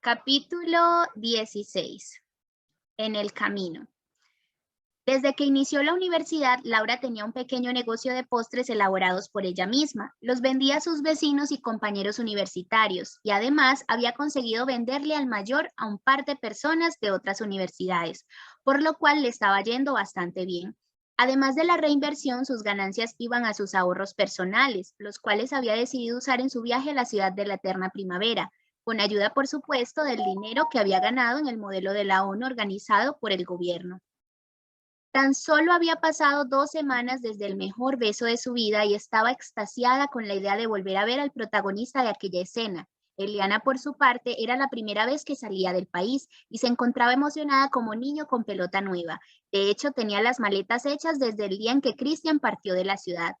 Capítulo 16. En el camino. Desde que inició la universidad, Laura tenía un pequeño negocio de postres elaborados por ella misma. Los vendía a sus vecinos y compañeros universitarios y además había conseguido venderle al mayor a un par de personas de otras universidades, por lo cual le estaba yendo bastante bien. Además de la reinversión, sus ganancias iban a sus ahorros personales, los cuales había decidido usar en su viaje a la ciudad de la eterna primavera, con ayuda, por supuesto, del dinero que había ganado en el modelo de la ONU organizado por el gobierno. Tan solo había pasado 2 semanas desde el mejor beso de su vida y estaba extasiada con la idea de volver a ver al protagonista de aquella escena. Eliana, por su parte, era la primera vez que salía del país y se encontraba emocionada como niño con pelota nueva. De hecho, tenía las maletas hechas desde el día en que Christian partió de la ciudad.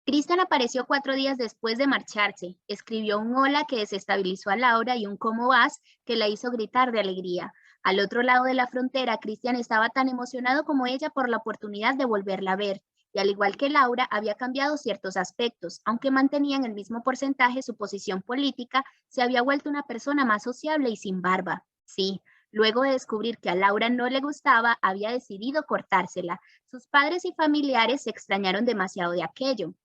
Cristian apareció 4 días después de marcharse. Escribió un hola que desestabilizó a Laura y un cómo vas que la hizo gritar de alegría. Al otro lado de la frontera, Cristian estaba tan emocionado como ella por la oportunidad de volverla a ver. Y al igual que Laura, había cambiado ciertos aspectos. Aunque mantenía en el mismo porcentaje su posición política, se había vuelto una persona más sociable y sin barba. Sí, luego de descubrir que a Laura no le gustaba, había decidido cortársela. Sus padres y familiares se extrañaron demasiado de aquello.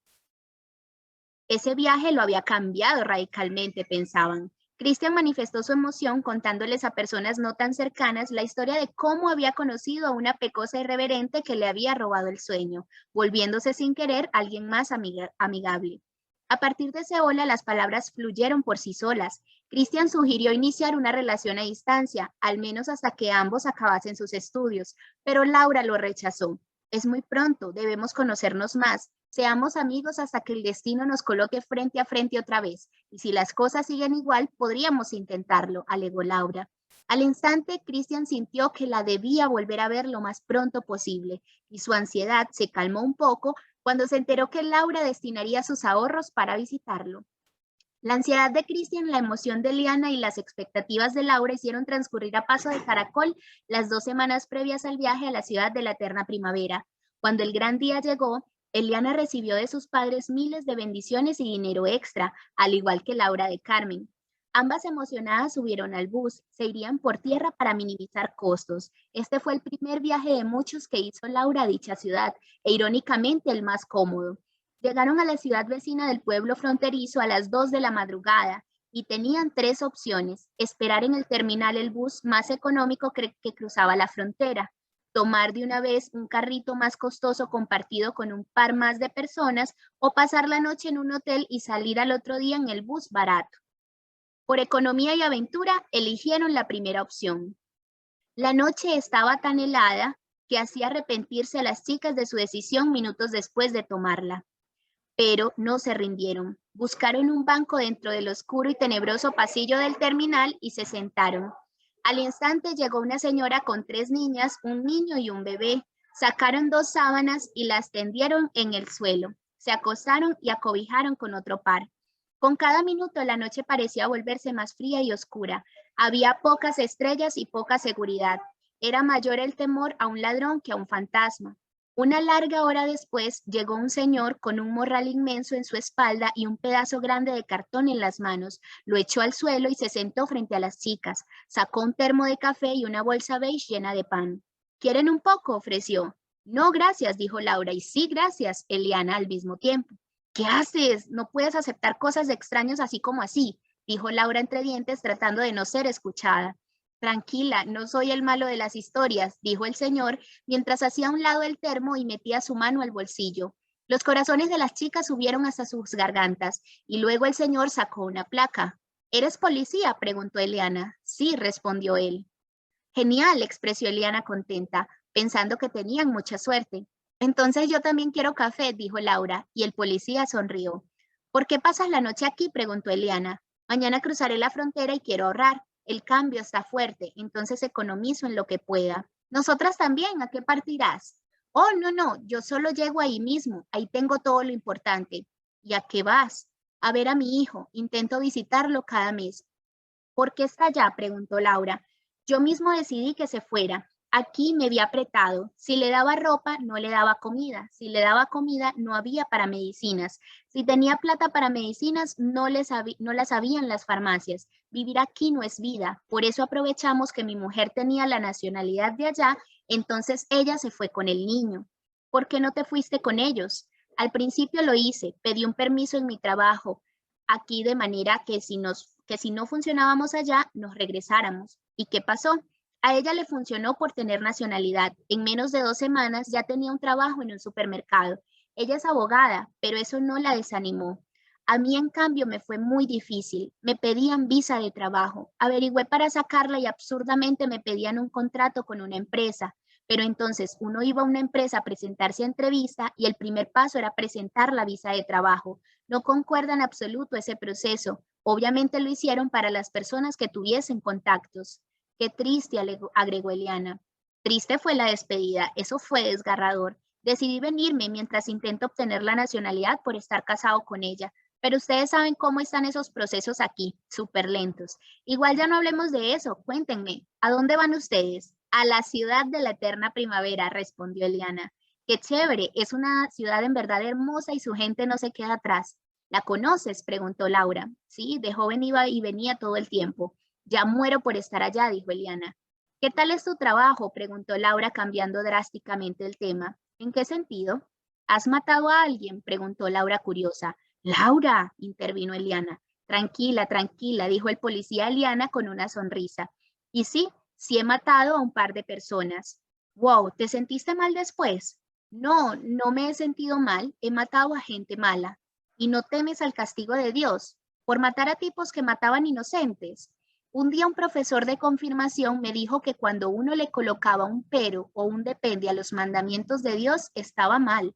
Ese viaje lo había cambiado radicalmente, pensaban. Christian manifestó su emoción contándoles a personas no tan cercanas la historia de cómo había conocido a una pecosa irreverente que le había robado el sueño, volviéndose sin querer alguien más amigable. A partir de ese hola, las palabras fluyeron por sí solas. Christian sugirió iniciar una relación a distancia, al menos hasta que ambos acabasen sus estudios, pero Laura lo rechazó. Es muy pronto, debemos conocernos más. Seamos amigos hasta que el destino nos coloque frente a frente otra vez. Y si las cosas siguen igual, podríamos intentarlo, alegó Laura. Al instante, Christian sintió que la debía volver a ver lo más pronto posible, y su ansiedad se calmó un poco cuando se enteró que Laura destinaría sus ahorros para visitarlo. La ansiedad de Christian, la emoción de Liana y las expectativas de Laura hicieron transcurrir a paso de caracol las 2 semanas previas al viaje a la ciudad de la eterna primavera. Cuando el gran día llegó, Eliana recibió de sus padres miles de bendiciones y dinero extra, al igual que Laura de Carmen. Ambas emocionadas subieron al bus, se irían por tierra para minimizar costos. Este fue el primer viaje de muchos que hizo Laura a dicha ciudad, e irónicamente el más cómodo. Llegaron a la ciudad vecina del pueblo fronterizo a las 2 de la madrugada y tenían 3 opciones: esperar en el terminal el bus más económico que cruzaba la frontera, tomar de una vez un carrito más costoso compartido con un par más de personas o pasar la noche en un hotel y salir al otro día en el bus barato. Por economía y aventura, eligieron la primera opción. La noche estaba tan helada que hacía arrepentirse a las chicas de su decisión minutos después de tomarla. Pero no se rindieron. Buscaron un banco dentro del oscuro y tenebroso pasillo del terminal y se sentaron. Al instante llegó una señora con 3 niñas, un niño y un bebé. Sacaron 2 sábanas y las tendieron en el suelo. Se acostaron y acobijaron con otro par. Con cada minuto la noche parecía volverse más fría y oscura. Había pocas estrellas y poca seguridad. Era mayor el temor a un ladrón que a un fantasma. Una larga hora después llegó un señor con un morral inmenso en su espalda y un pedazo grande de cartón en las manos. Lo echó al suelo y se sentó frente a las chicas. Sacó un termo de café y una bolsa beige llena de pan. ¿Quieren un poco?, ofreció. No, gracias, dijo Laura, y sí, gracias, Eliana, al mismo tiempo. ¿Qué haces? No puedes aceptar cosas de extraños así como así, dijo Laura entre dientes, tratando de no ser escuchada. Tranquila, no soy el malo de las historias, dijo el señor, mientras hacía a un lado el termo y metía su mano al bolsillo. Los corazones de las chicas subieron hasta sus gargantas, y luego el señor sacó una placa. ¿Eres policía?, preguntó Eliana. Sí, respondió él. Genial, expresó Eliana contenta, pensando que tenían mucha suerte. Entonces yo también quiero café, dijo Laura, y el policía sonrió. ¿Por qué pasas la noche aquí?, preguntó Eliana. Mañana cruzaré la frontera y quiero ahorrar. El cambio está fuerte, entonces economizo en lo que pueda. Nosotras también, ¿a qué partirás? Oh, no, no, yo solo llego ahí mismo, ahí tengo todo lo importante. ¿Y a qué vas? A ver a mi hijo, intento visitarlo cada mes. ¿Por qué está allá?, preguntó Laura. Yo mismo decidí que se fuera. Aquí me vi apretado. Si le daba ropa, no le daba comida. Si le daba comida, no había para medicinas. Si tenía plata para medicinas, no las había en las farmacias. Vivir aquí no es vida. Por eso aprovechamos que mi mujer tenía la nacionalidad de allá, entonces ella se fue con el niño. ¿Por qué no te fuiste con ellos? Al principio lo hice, pedí un permiso en mi trabajo aquí de manera que si no funcionábamos allá, nos regresáramos. ¿Y qué pasó? A ella le funcionó por tener nacionalidad. En menos de 2 semanas ya tenía un trabajo en un supermercado. Ella es abogada, pero eso no la desanimó. A mí, en cambio, me fue muy difícil. Me pedían visa de trabajo. Averigüé para sacarla y absurdamente me pedían un contrato con una empresa. Pero entonces uno iba a una empresa a presentarse a entrevista y el primer paso era presentar la visa de trabajo. No concuerda en absoluto ese proceso. Obviamente lo hicieron para las personas que tuviesen contactos. Qué triste, agregó Eliana. Triste fue la despedida, eso fue desgarrador. Decidí venirme mientras intento obtener la nacionalidad por estar casado con ella. Pero ustedes saben cómo están esos procesos aquí, súper lentos. Igual ya no hablemos de eso, cuéntenme, ¿a dónde van ustedes? A la ciudad de la eterna primavera, respondió Eliana. Qué chévere, es una ciudad en verdad hermosa y su gente no se queda atrás. ¿La conoces? Preguntó Laura. Sí, de joven iba y venía todo el tiempo. Ya muero por estar allá, dijo Eliana. ¿Qué tal es tu trabajo? Preguntó Laura, cambiando drásticamente el tema. ¿En qué sentido? ¿Has matado a alguien? Preguntó Laura, curiosa. Laura, intervino Eliana. Tranquila, tranquila, dijo el policía a Eliana con una sonrisa. Y sí, sí he matado a un par de personas. Wow, ¿te sentiste mal después? No, no me he sentido mal, he matado a gente mala. ¿Y no temes al castigo de Dios por matar a tipos que mataban inocentes? Un día un profesor de confirmación me dijo que cuando uno le colocaba un pero o un depende a los mandamientos de Dios, estaba mal.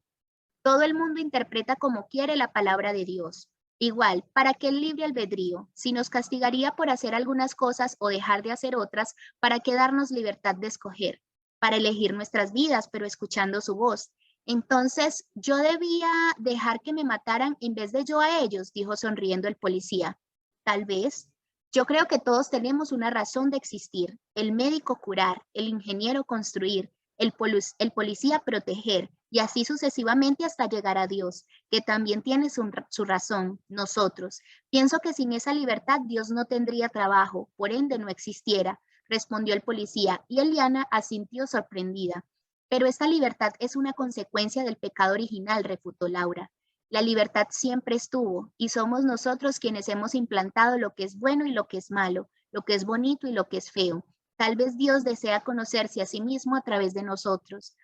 Todo el mundo interpreta como quiere la palabra de Dios. Igual, ¿para qué el libre albedrío? Si nos castigaría por hacer algunas cosas o dejar de hacer otras, ¿para qué darnos libertad de escoger? Para elegir nuestras vidas, pero escuchando su voz. Entonces, yo debía dejar que me mataran en vez de yo a ellos, dijo sonriendo el policía. Tal vez. Yo creo que todos tenemos una razón de existir. El médico curar, el ingeniero construir, el policía proteger y así sucesivamente hasta llegar a Dios, que también tiene su razón, nosotros. Pienso que sin esa libertad Dios no tendría trabajo, por ende no existiera, respondió el policía y Eliana asintió sorprendida. Pero esta libertad es una consecuencia del pecado original, refutó Laura. La libertad siempre estuvo y somos nosotros quienes hemos implantado lo que es bueno y lo que es malo, lo que es bonito y lo que es feo. Tal vez Dios desea conocerse a sí mismo a través de nosotros.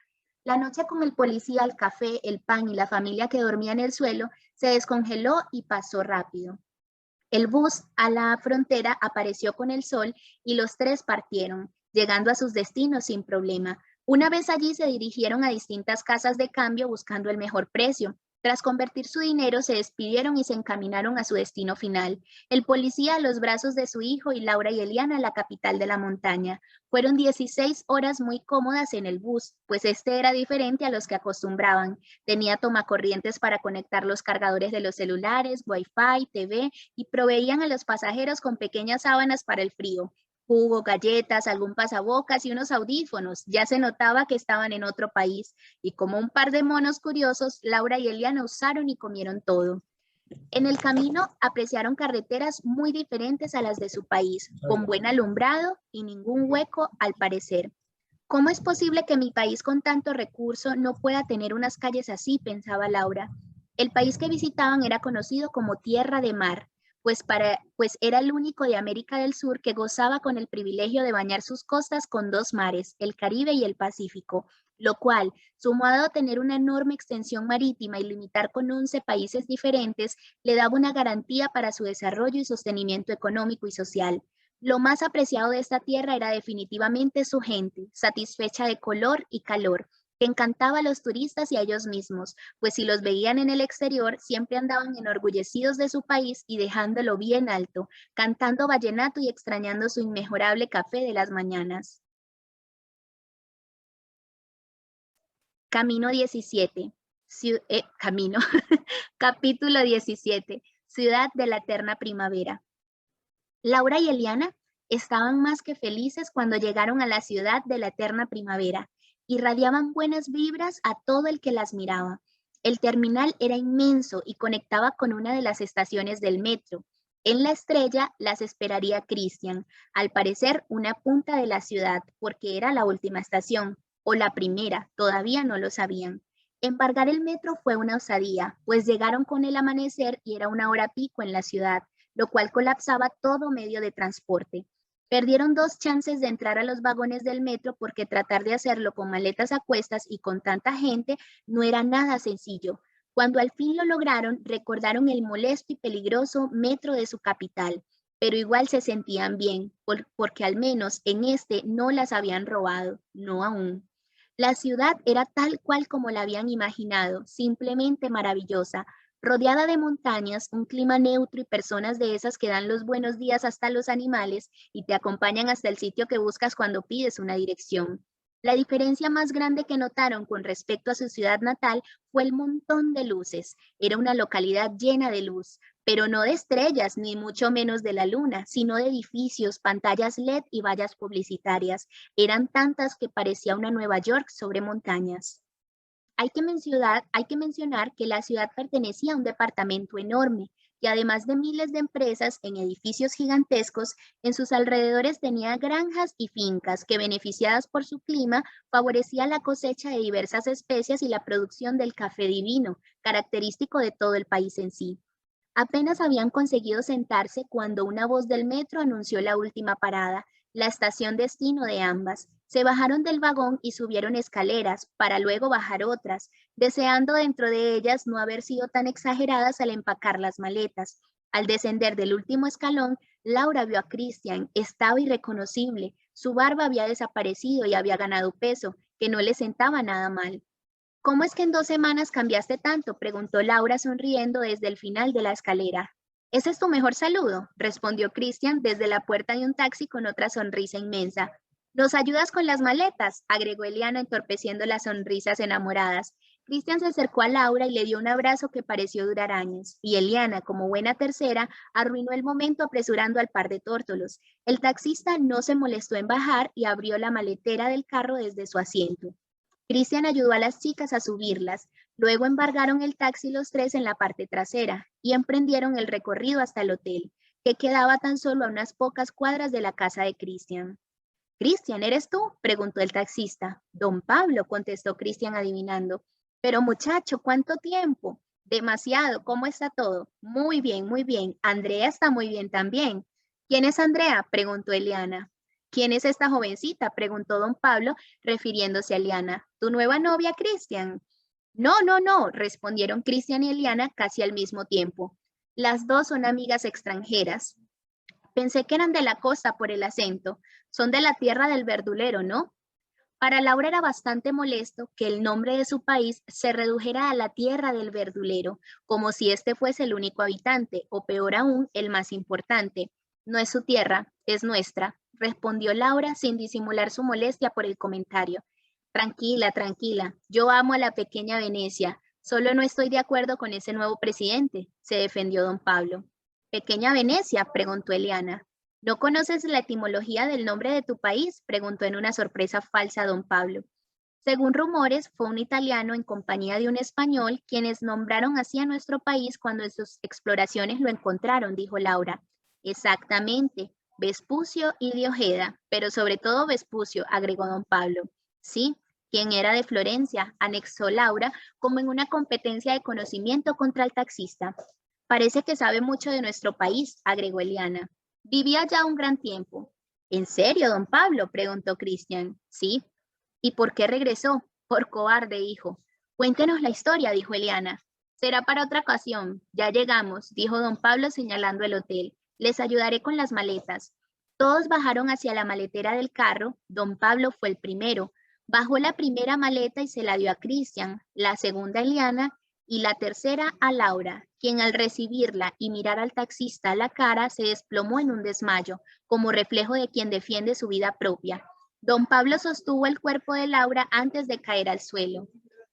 La noche con el policía, el café, el pan y la familia que dormía en el suelo se descongeló y pasó rápido. El bus a la frontera apareció con el sol y los tres partieron, llegando a sus destinos sin problema. Una vez allí se dirigieron a distintas casas de cambio buscando el mejor precio. Tras convertir su dinero, se despidieron y se encaminaron a su destino final. El policía a los brazos de su hijo y Laura y Eliana a la capital de la montaña. Fueron 16 horas muy cómodas en el bus, pues este era diferente a los que acostumbraban. Tenía tomacorrientes para conectar los cargadores de los celulares, Wi-Fi, TV y proveían a los pasajeros con pequeñas sábanas para el frío. Jugo, galletas, algún pasabocas y unos audífonos. Ya se notaba que estaban en otro país. Y como un par de monos curiosos, Laura y Eliana usaron y comieron todo. En el camino apreciaron carreteras muy diferentes a las de su país, con buen alumbrado y ningún hueco al parecer. ¿Cómo es posible que mi país con tanto recurso no pueda tener unas calles así? Pensaba Laura. El país que visitaban era conocido como Tierra de Mar, pues era el único de América del Sur que gozaba con el privilegio de bañar sus costas con dos mares, el Caribe y el Pacífico, lo cual, sumado a tener una enorme extensión marítima y limitar con 11 países diferentes, le daba una garantía para su desarrollo y sostenimiento económico y social. Lo más apreciado de esta tierra era definitivamente su gente, satisfecha de color y calor, que encantaba a los turistas y a ellos mismos, pues si los veían en el exterior, siempre andaban enorgullecidos de su país y dejándolo bien alto, cantando vallenato y extrañando su inmejorable café de las mañanas. Camino 17. Camino. Capítulo 17. Ciudad de la eterna primavera. Laura y Eliana Estaban más que felices cuando llegaron a la ciudad de la eterna primavera. Irradiaban buenas vibras a todo el que las miraba. El terminal era inmenso y conectaba con una de las estaciones del metro. En la estrella las esperaría Christian, al parecer una punta de la ciudad, porque era la última estación, o la primera, todavía no lo sabían. Embargar el metro fue una osadía, pues llegaron con el amanecer y era una hora pico en la ciudad, lo cual colapsaba todo medio de transporte. Perdieron dos chances de entrar a los vagones del metro porque tratar de hacerlo con maletas a cuestas y con tanta gente no era nada sencillo. Cuando al fin lo lograron, recordaron el molesto y peligroso metro de su capital, pero igual se sentían bien, porque al menos en este no las habían robado, no aún. La ciudad era tal cual como la habían imaginado, simplemente maravillosa, rodeada de montañas, un clima neutro y personas de esas que dan los buenos días hasta a los animales y te acompañan hasta el sitio que buscas cuando pides una dirección. La diferencia más grande que notaron con respecto a su ciudad natal fue el montón de luces. Era una localidad llena de luz, pero no de estrellas, ni mucho menos de la luna, sino de edificios, pantallas LED y vallas publicitarias. Eran tantas que parecía una Nueva York sobre montañas. Hay que mencionar que la ciudad pertenecía a un departamento enorme y además de miles de empresas en edificios gigantescos, en sus alrededores tenía granjas y fincas que, beneficiadas por su clima, favorecía la cosecha de diversas especies y la producción del café divino, característico de todo el país en sí. Apenas habían conseguido sentarse cuando una voz del metro anunció la última parada, la estación destino de ambas. Se bajaron del vagón y subieron escaleras, para luego bajar otras, deseando dentro de ellas no haber sido tan exageradas al empacar las maletas. Al descender del último escalón, Laura vio a Christian, estaba irreconocible, su barba había desaparecido y había ganado peso, que no le sentaba nada mal. ¿Cómo es que en 2 semanas cambiaste tanto?, preguntó Laura sonriendo desde el final de la escalera. ¿Ese es tu mejor saludo?, respondió Christian desde la puerta de un taxi con otra sonrisa inmensa. ¿Nos ayudas con las maletas?, agregó Eliana entorpeciendo las sonrisas enamoradas. Christian se acercó a Laura y le dio un abrazo que pareció durar años, y Eliana, como buena tercera, arruinó el momento apresurando al par de tórtolos. El taxista no se molestó en bajar y abrió la maletera del carro desde su asiento. Christian ayudó a las chicas a subirlas, luego embargaron el taxi los tres en la parte trasera y emprendieron el recorrido hasta el hotel, que quedaba tan solo a unas pocas cuadras de la casa de Christian. «Christian, ¿eres tú?», preguntó el taxista. «Don Pablo», contestó Christian adivinando. «Pero muchacho, ¿cuánto tiempo?» «Demasiado, ¿cómo está todo?» Muy bien, muy bien. Andrea está muy bien también». «¿Quién es Andrea?», preguntó Eliana. «¿Quién es esta jovencita?», preguntó don Pablo, refiriéndose a Eliana. «¿Tu nueva novia, Christian?» «No, no, no», respondieron Christian y Eliana casi al mismo tiempo. «Las dos son amigas extranjeras». «Pensé que eran de la costa por el acento. Son de la tierra del verdulero, ¿no?» Para Laura era bastante molesto que el nombre de su país se redujera a la tierra del verdulero, como si este fuese el único habitante, o peor aún, el más importante. «No es su tierra, es nuestra», respondió Laura sin disimular su molestia por el comentario. «Tranquila, tranquila, yo amo a la pequeña Venecia, solo no estoy de acuerdo con ese nuevo presidente», se defendió don Pablo. «¿Pequeña Venecia?», preguntó Eliana. «¿No conoces la etimología del nombre de tu país?», preguntó en una sorpresa falsa don Pablo. Según rumores, fue un italiano en compañía de un español quienes nombraron así a nuestro país cuando en sus exploraciones lo encontraron, dijo Laura. «Exactamente, Vespucio y de Ojeda, pero sobre todo Vespucio», agregó don Pablo. «Sí, quien era de Florencia», anexó Laura como en una competencia de conocimiento contra el taxista. «Parece que sabe mucho de nuestro país», agregó Eliana. «Vivía ya un gran tiempo». «¿En serio, don Pablo?», preguntó Christian. «Sí». «¿Y por qué regresó?» «Por cobarde, hijo». «Cuéntenos la historia», dijo Eliana. «Será para otra ocasión. Ya llegamos», dijo don Pablo señalando el hotel. «Les ayudaré con las maletas». Todos bajaron hacia la maletera del carro. Don Pablo fue el primero. Bajó la primera maleta y se la dio a Christian, la segunda a Eliana y la tercera a Laura, quien al recibirla y mirar al taxista a la cara se desplomó en un desmayo, como reflejo de quien defiende su vida propia. Don Pablo sostuvo el cuerpo de Laura antes de caer al suelo.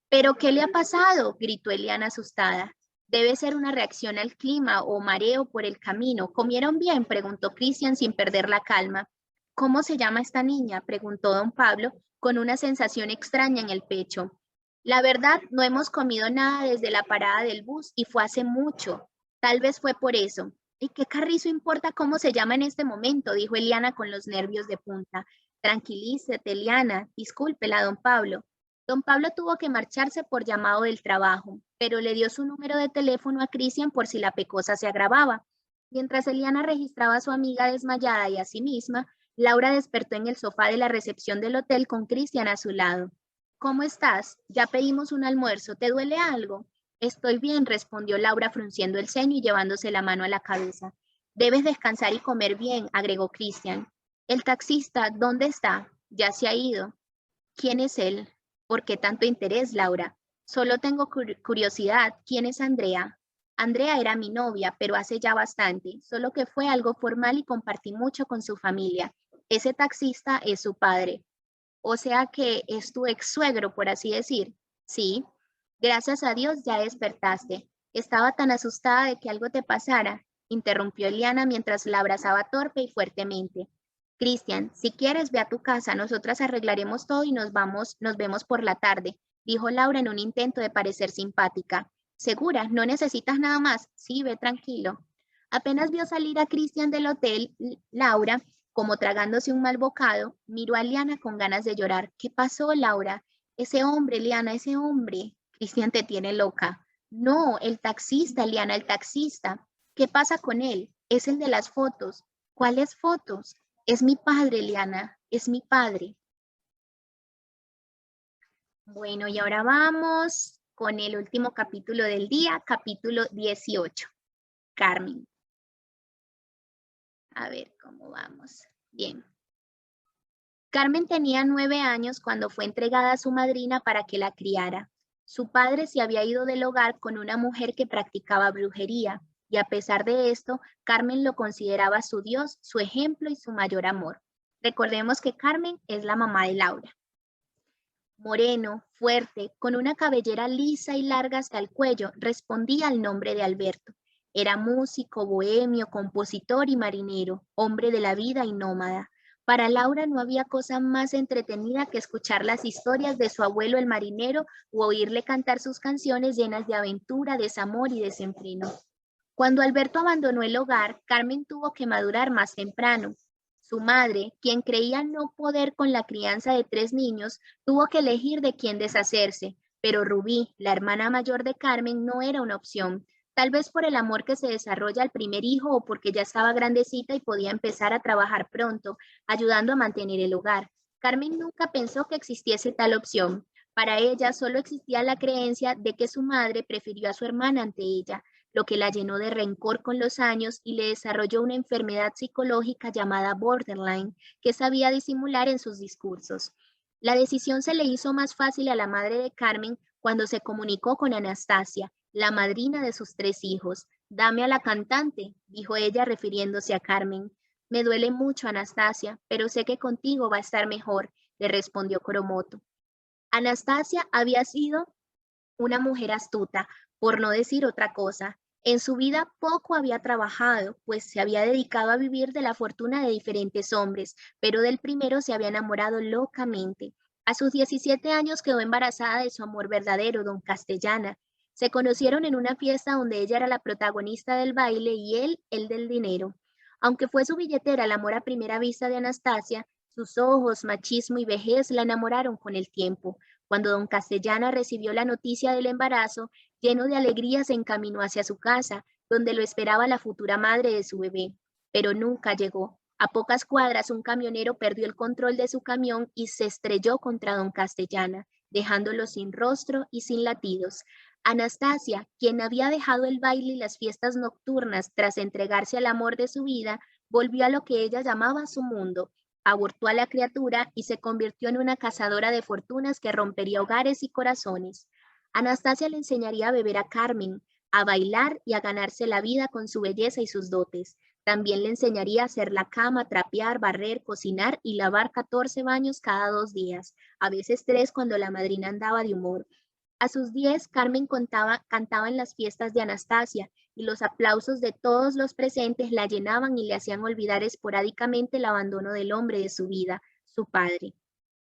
«¿Pero qué le ha pasado?», gritó Eliana asustada. Debe ser una reacción al clima o mareo por el camino. ¿Comieron bien?, preguntó Cristian sin perder la calma. ¿Cómo se llama esta niña?, preguntó don Pablo con una sensación extraña en el pecho. La verdad, no hemos comido nada desde la parada del bus y fue hace mucho. Tal vez fue por eso. ¿Y qué carrizo importa cómo se llama en este momento?, dijo Eliana con los nervios de punta. Tranquilícete, Eliana, discúlpela, don Pablo. Don Pablo tuvo que marcharse por llamado del trabajo, pero le dio su número de teléfono a Cristian por si la pecosa se agravaba. Mientras Eliana registraba a su amiga desmayada y a sí misma, Laura despertó en el sofá de la recepción del hotel con Cristian a su lado. ¿Cómo estás? Ya pedimos un almuerzo. ¿Te duele algo? Estoy bien, respondió Laura frunciendo el ceño y llevándose la mano a la cabeza. Debes descansar y comer bien, agregó Cristian. El taxista, ¿dónde está? Ya se ha ido. ¿Quién es él? ¿Por qué tanto interés, Laura? Solo tengo curiosidad. ¿Quién es Andrea? Andrea era mi novia, pero hace ya bastante, solo que fue algo formal y compartí mucho con su familia. Ese taxista es su padre. O sea que es tu ex suegro, por así decir. Sí. Gracias a Dios ya despertaste. Estaba tan asustada de que algo te pasara, interrumpió Eliana mientras la abrazaba torpe y fuertemente. Cristian, si quieres, ve a tu casa, nosotras arreglaremos todo y nos vemos por la tarde, dijo Laura en un intento de parecer simpática. ¿Segura? ¿No necesitas nada más? Sí, ve tranquilo. Apenas vio salir a Cristian del hotel, Laura, como tragándose un mal bocado, miró a Liana con ganas de llorar. ¿Qué pasó, Laura? Ese hombre, Liana, ese hombre. Cristian te tiene loca. No, el taxista, Liana, el taxista. ¿Qué pasa con él? Es el de las fotos. ¿Cuáles fotos? Es mi padre, Liana, es mi padre. Bueno, y ahora vamos con el último capítulo del día, capítulo 18. Carmen. A ver cómo vamos. Bien. Carmen tenía 9 años cuando fue entregada a su madrina para que la criara. Su padre se había ido del hogar con una mujer que practicaba brujería, y a pesar de esto, Carmen lo consideraba su Dios, su ejemplo y su mayor amor. Recordemos que Carmen es la mamá de Laura. Moreno, fuerte, con una cabellera lisa y larga hasta el cuello, respondía al nombre de Alberto. Era músico, bohemio, compositor y marinero, hombre de la vida y nómada. Para Laura no había cosa más entretenida que escuchar las historias de su abuelo el marinero u oírle cantar sus canciones llenas de aventura, desamor y desenfreno. Cuando Alberto abandonó el hogar, Carmen tuvo que madurar más temprano. Su madre, quien creía no poder con la crianza de 3 niños, tuvo que elegir de quién deshacerse, pero Rubí, la hermana mayor de Carmen, no era una opción, tal vez por el amor que se desarrolla al primer hijo o porque ya estaba grandecita y podía empezar a trabajar pronto, ayudando a mantener el hogar. Carmen nunca pensó que existiese tal opción. Para ella solo existía la creencia de que su madre prefirió a su hermana ante ella, lo que la llenó de rencor con los años y le desarrolló una enfermedad psicológica llamada borderline, que sabía disimular en sus discursos. La decisión se le hizo más fácil a la madre de Carmen cuando se comunicó con Anastasia, la madrina de sus 3 hijos. Dame a la cantante, dijo ella refiriéndose a Carmen. Me duele mucho, Anastasia, pero sé que contigo va a estar mejor, le respondió Coromoto. Anastasia había sido una mujer astuta, por no decir otra cosa. En su vida poco había trabajado, pues se había dedicado a vivir de la fortuna de diferentes hombres, pero del primero se había enamorado locamente. A sus 17 años quedó embarazada de su amor verdadero, don Castellana. Se conocieron en una fiesta donde ella era la protagonista del baile y él el del dinero. Aunque fue su billetera el amor a primera vista de Anastasia, sus ojos, machismo y vejez la enamoraron con el tiempo. Cuando don Castellana recibió la noticia del embarazo, lleno de alegría se encaminó hacia su casa, donde lo esperaba la futura madre de su bebé. Pero nunca llegó. A pocas cuadras, un camionero perdió el control de su camión y se estrelló contra don Castellana, dejándolo sin rostro y sin latidos. Anastasia, quien había dejado el baile y las fiestas nocturnas tras entregarse al amor de su vida, volvió a lo que ella llamaba su mundo. Abortó a la criatura y se convirtió en una cazadora de fortunas que rompería hogares y corazones. Anastasia le enseñaría a beber a Carmen, a bailar y a ganarse la vida con su belleza y sus dotes. También le enseñaría a hacer la cama, trapear, barrer, cocinar y lavar 14 baños cada 2 días, a veces 3 cuando la madrina andaba de humor. A sus 10, Carmen cantaba en las fiestas de Anastasia y los aplausos de todos los presentes la llenaban y le hacían olvidar esporádicamente el abandono del hombre de su vida, su padre.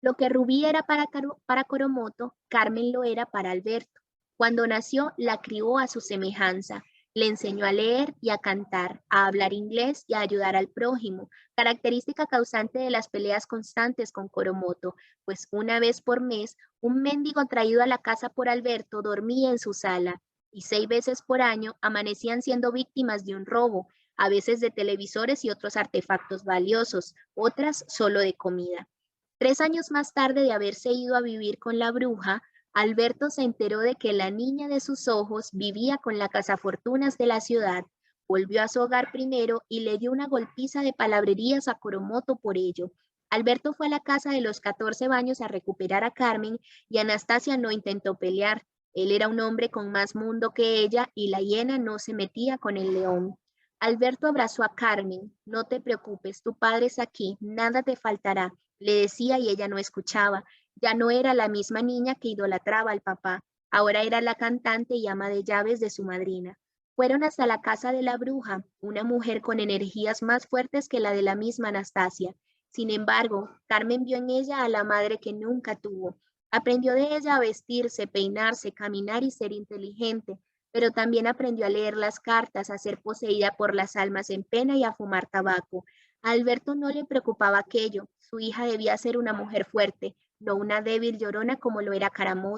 Lo que Rubí era para Coromoto, Carmen lo era para Alberto. Cuando nació, la crió a su semejanza. Le enseñó a leer y a cantar, a hablar inglés y a ayudar al prójimo, característica causante de las peleas constantes con Coromoto, pues una vez por mes, un mendigo traído a la casa por Alberto dormía en su sala, y 6 veces por año amanecían siendo víctimas de un robo, a veces de televisores y otros artefactos valiosos, otras solo de comida. 3 años más tarde de haberse ido a vivir con la bruja, Alberto se enteró de que la niña de sus ojos vivía con la cazafortunas de la ciudad, volvió a su hogar primero y le dio una golpiza de palabrerías a Coromoto por ello. Alberto fue a la casa de los 14 baños a recuperar a Carmen y Anastasia no intentó pelear. Él era un hombre con más mundo que ella y la hiena no se metía con el león. Alberto abrazó a Carmen. No te preocupes, tu padre es aquí, nada te faltará, le decía y ella no escuchaba. Ya no era la misma niña que idolatraba al papá, ahora era la cantante y ama de llaves de su madrina. Fueron hasta la casa de la bruja, una mujer con energías más fuertes que la de la misma Anastasia. Sin embargo, Carmen vio en ella a la madre que nunca tuvo. Aprendió de ella a vestirse, peinarse, caminar y ser inteligente, pero también aprendió a leer las cartas, a ser poseída por las almas en pena y a fumar tabaco. A Alberto no le preocupaba aquello, su hija debía ser una mujer fuerte, no una débil llorona como lo era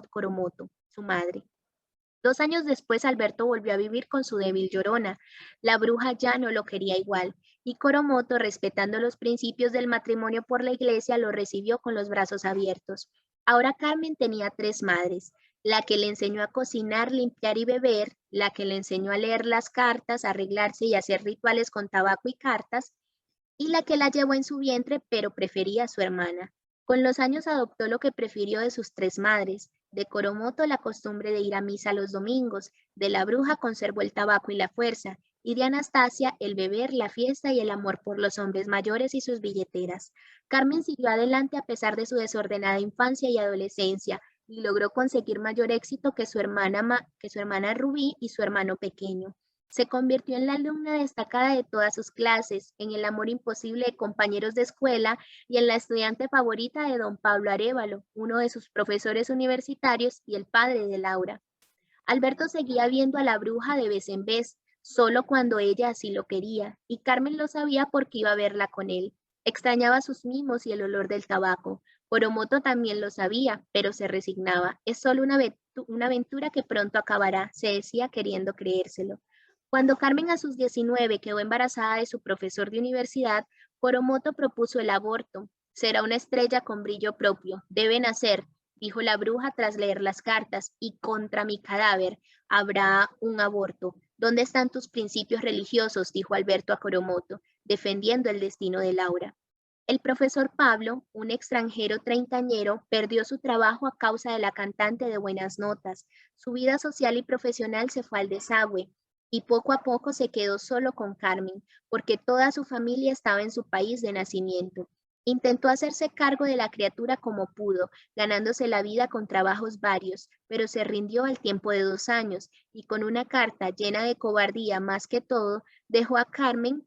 Coromoto, su madre. 2 años después, Alberto volvió a vivir con su débil llorona. La bruja ya no lo quería igual, y Coromoto, respetando los principios del matrimonio por la iglesia, lo recibió con los brazos abiertos. Ahora Carmen tenía 3 madres, la que le enseñó a cocinar, limpiar y beber, la que le enseñó a leer las cartas, arreglarse y hacer rituales con tabaco y cartas, y la que la llevó en su vientre, pero prefería a su hermana. Con los años adoptó lo que prefirió de sus 3 madres. De Coromoto la costumbre de ir a misa los domingos, de la bruja conservó el tabaco y la fuerza, y de Anastasia el beber, la fiesta y el amor por los hombres mayores y sus billeteras. Carmen siguió adelante a pesar de su desordenada infancia y adolescencia, y logró conseguir mayor éxito que su hermana Rubí y su hermano pequeño. Se convirtió en la alumna destacada de todas sus clases, en el amor imposible de compañeros de escuela y en la estudiante favorita de don Pablo Arévalo, uno de sus profesores universitarios y el padre de Laura. Alberto seguía viendo a la bruja de vez en vez, solo cuando ella así lo quería, y Carmen lo sabía porque iba a verla con él. Extrañaba sus mimos y el olor del tabaco. Coromoto también lo sabía, pero se resignaba. Es solo una aventura que pronto acabará, se decía queriendo creérselo. Cuando Carmen a sus 19 quedó embarazada de su profesor de universidad, Coromoto propuso el aborto. Será una estrella con brillo propio. Debe nacer, dijo la bruja tras leer las cartas, y contra mi cadáver habrá un aborto. ¿Dónde están tus principios religiosos? Dijo Alberto a Coromoto, defendiendo el destino de Laura. El profesor Pablo, un extranjero treintañero, perdió su trabajo a causa de la cantante de buenas notas. Su vida social y profesional se fue al desagüe y poco a poco se quedó solo con Carmen, porque toda su familia estaba en su país de nacimiento. Intentó hacerse cargo de la criatura como pudo, ganándose la vida con trabajos varios, pero se rindió al tiempo de 2 años y con una carta llena de cobardía más que todo, dejó a Carmen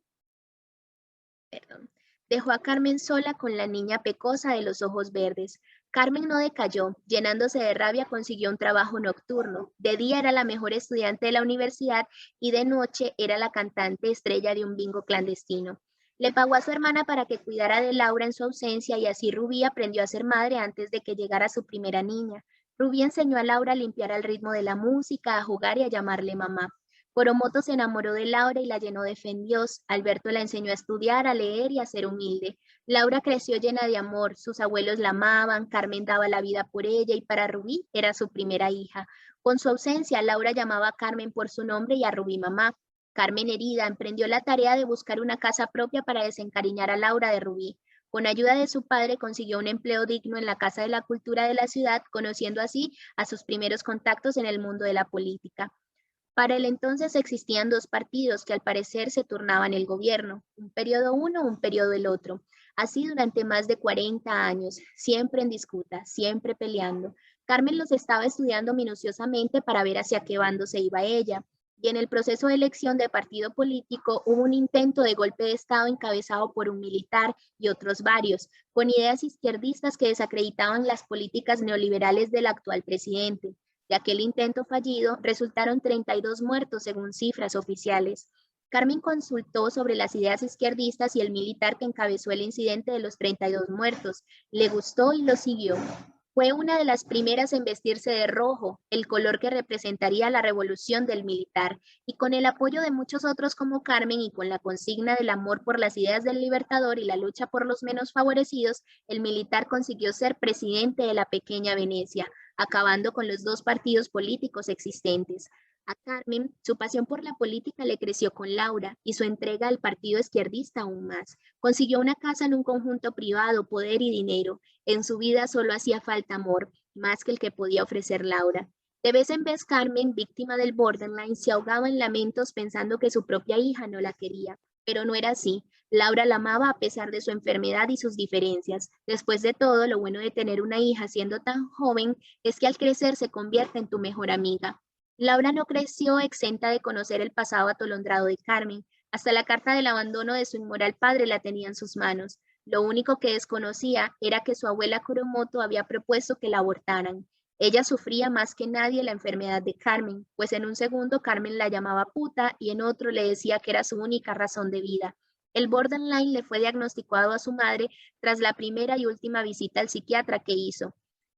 sola con la niña pecosa de los ojos verdes. Carmen no decayó, llenándose de rabia consiguió un trabajo nocturno. De día era la mejor estudiante de la universidad y de noche era la cantante estrella de un bingo clandestino. Le pagó a su hermana para que cuidara de Laura en su ausencia y así Rubí aprendió a ser madre antes de que llegara su primera niña. Rubí enseñó a Laura a limpiar al ritmo de la música, a jugar y a llamarle mamá. Coromoto se enamoró de Laura y la llenó de fe en Dios. Alberto la enseñó a estudiar, a leer y a ser humilde. Laura creció llena de amor, sus abuelos la amaban, Carmen daba la vida por ella y para Rubí era su primera hija. Con su ausencia, Laura llamaba a Carmen por su nombre y a Rubí mamá. Carmen, herida, emprendió la tarea de buscar una casa propia para desencariñar a Laura de Rubí. Con ayuda de su padre consiguió un empleo digno en la Casa de la Cultura de la ciudad, conociendo así a sus primeros contactos en el mundo de la política. Para el entonces existían 2 partidos que al parecer se turnaban el gobierno, un periodo uno, un periodo el otro. Así durante más de 40 años, siempre en disputa, siempre peleando. Carmen los estaba estudiando minuciosamente para ver hacia qué bando se iba ella, y en el proceso de elección de partido político hubo un intento de golpe de Estado encabezado por un militar y otros varios, con ideas izquierdistas que desacreditaban las políticas neoliberales del actual presidente. De aquel intento fallido resultaron 32 muertos según cifras oficiales. Carmen consultó sobre las ideas izquierdistas y el militar que encabezó el incidente de los 32 muertos. Le gustó y lo siguió. Fue una de las primeras en vestirse de rojo, el color que representaría la revolución del militar, y con el apoyo de muchos otros como Carmen y con la consigna del amor por las ideas del libertador y la lucha por los menos favorecidos, el militar consiguió ser presidente de la pequeña Venecia, acabando con los dos partidos políticos existentes. A Carmen, su pasión por la política le creció con Laura y su entrega al partido izquierdista aún más. Consiguió una casa en un conjunto privado, poder y dinero. En su vida solo hacía falta amor, más que el que podía ofrecer Laura. De vez en vez, Carmen, víctima del borderline, se ahogaba en lamentos pensando que su propia hija no la quería. Pero no era así. Laura la amaba a pesar de su enfermedad y sus diferencias. Después de todo, lo bueno de tener una hija siendo tan joven es que al crecer se convierte en tu mejor amiga. Laura no creció exenta de conocer el pasado atolondrado de Carmen. Hasta la carta del abandono de su inmoral padre la tenía en sus manos. Lo único que desconocía era que su abuela Kuromoto había propuesto que la abortaran. Ella sufría más que nadie la enfermedad de Carmen, pues en un segundo Carmen la llamaba puta y en otro le decía que era su única razón de vida. El borderline le fue diagnosticado a su madre tras la primera y última visita al psiquiatra que hizo.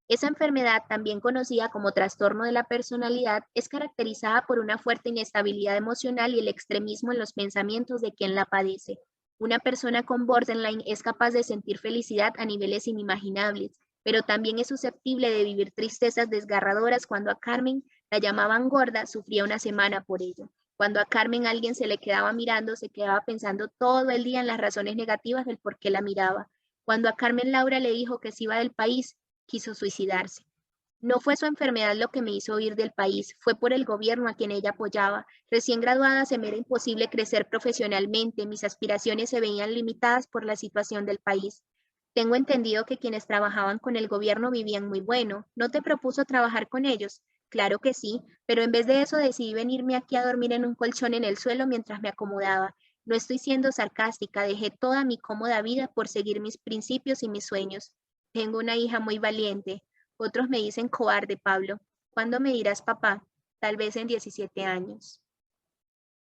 Esa enfermedad, también conocida como trastorno de la personalidad, es caracterizada por una fuerte inestabilidad emocional y el extremismo en los pensamientos de quien la padece. Una persona con borderline es capaz de sentir felicidad a niveles inimaginables, pero también es susceptible de vivir tristezas desgarradoras. Cuando a Carmen la llamaban gorda, sufría una semana por ello. Cuando a Carmen alguien se le quedaba mirando, se quedaba pensando todo el día en las razones negativas del por qué la miraba. Cuando a Carmen Laura le dijo que se iba del país, quiso suicidarse. No fue su enfermedad lo que me hizo huir del país, fue por el gobierno a quien ella apoyaba. Recién graduada se me era imposible crecer profesionalmente, mis aspiraciones se veían limitadas por la situación del país. Tengo entendido que quienes trabajaban con el gobierno vivían muy bueno. ¿No te propuso trabajar con ellos? Claro que sí, pero en vez de eso decidí venirme aquí a dormir en un colchón en el suelo mientras me acomodaba. No estoy siendo sarcástica, dejé toda mi cómoda vida por seguir mis principios y mis sueños. Tengo una hija muy valiente. Otros me dicen cobarde, Pablo. ¿Cuándo me dirás papá? Tal vez en 17 años.